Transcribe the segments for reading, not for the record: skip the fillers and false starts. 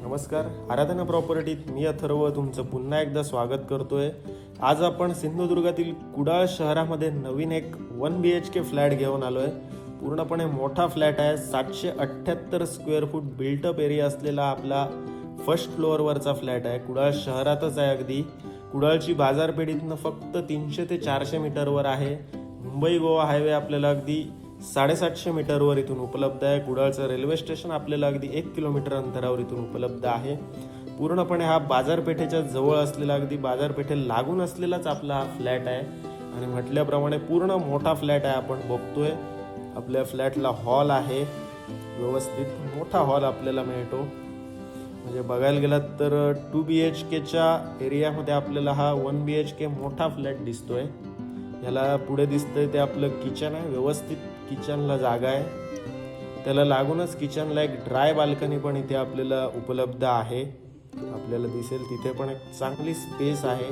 नमस्कार. आराधना प्रॉपर्टीत मी अथर्व तुमचं पुन्हा एकदा स्वागत करतोय. आज आपण सिंधुदुर्गातील कुडाळ शहरामध्ये नवीन एक 1 BHK फ्लॅट घेऊन आलोय. पूर्णपणे मोठा फ्लॅट आहे. 778 स्क्वेअर फूट बिल्टअप एरिया असलेला आपला फर्स्ट फ्लोअरवरचा फ्लॅट आहे. कुडाळ शहरातच आहे. अगदी कुडाळची बाजारपेठ इथनं फक्त 300 ते 400 मीटरवर आहे. मुंबई गोवा हायवे आपल्याला अगदी 750 मीटरवर इथून उपलब्ध आहे. कुडाळचं रेल्वे स्टेशन आपल्याला अगदी 1 किलोमीटर अंतरावर इथून उपलब्ध आहे. पूर्णपणे हा बाजारपेठेच्या जवळ असलेला, अगदी बाजारपेठेला लागून असलेलाच आपला हा फ्लॅट आहे. आणि म्हटल्याप्रमाणे पूर्ण मोठा फ्लॅट आहे. आपण बघतोय आपल्या फ्लॅटला हॉल आहे. व्यवस्थित मोठा हॉल आपल्याला मिळतो. म्हणजे बघायला गेलात तर 2 BHKच्या एरियामध्ये आपल्याला हा 1 BHK मोठा फ्लॅट दिसतोय. याला पुढे दिसतंय ते आपलं किचन आहे. व्यवस्थित किचनला जागा आहे. त्याला लागूनच किचनला एक ड्राय बाल्कनी पण इथे आपल्याला उपलब्ध आहे. आपल्याला दिसेल तिथे पण एक चांगली स्पेस आहे,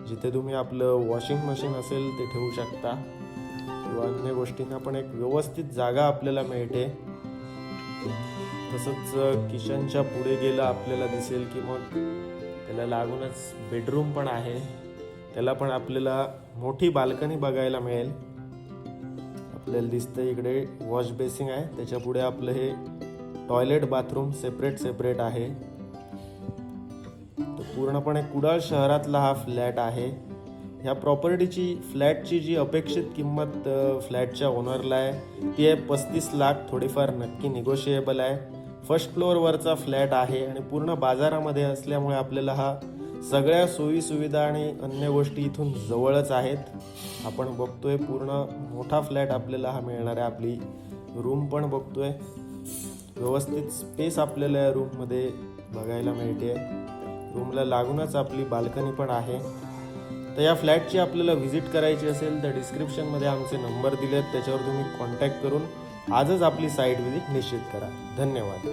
जिथे तुम्ही आपलं वॉशिंग मशीन असेल ते ठेवू शकता किंवा अन्य गोष्टींना पण एक व्यवस्थित जागा आपल्याला मिळते. तसंच किचनच्या पुढे गेलं आपल्याला दिसेल की मग त्याला लागूनच बेडरूम पण आहे. त्याला पण आपल्याला मोठी बाल्कनी बघायला मिळेल. आपल्याला दिसतंय इकडे वॉश बेसिंग आहे. त्याच्या पुढे आपलं हे टॉयलेट बाथरूम सेपरेट आहे. तर पूर्णपणे कुडाळ शहरातला हा फ्लॅट आहे. ह्या प्रॉपर्टीची फ्लॅटची जी अपेक्षित किंमत फ्लॅटच्या ओनरला आहे ती आहे 35 लाख. थोडीफार नक्की निगोशिएबल आहे. फर्स्ट फ्लोअरवरचा फ्लॅट आहे आणि पूर्ण बाजारामध्ये असल्यामुळे आपल्याला हा सगळ्या सोयी सुविधा आणि अन्य गोष्टी इथून जवळच आहेत. आपण बघतोय पूर्ण मोठा फ्लॅट आपल्याला हा मिळणार आहे. आपली रूम पण बघतोय. व्यवस्थित स्पेस आपल्याला या रूममध्ये बघायला मिळते. रूमला लागूनच आपली बाल्कनी पण आहे. तर या फ्लॅटची आपल्याला व्हिजिट करायची असेल तर डिस्क्रिप्शनमध्ये आमचे नंबर दिलेत. त्याच्यावर तुम्ही कॉन्टॅक्ट करून आजच आपली साईट व्हिजिट निश्चित करा. धन्यवाद.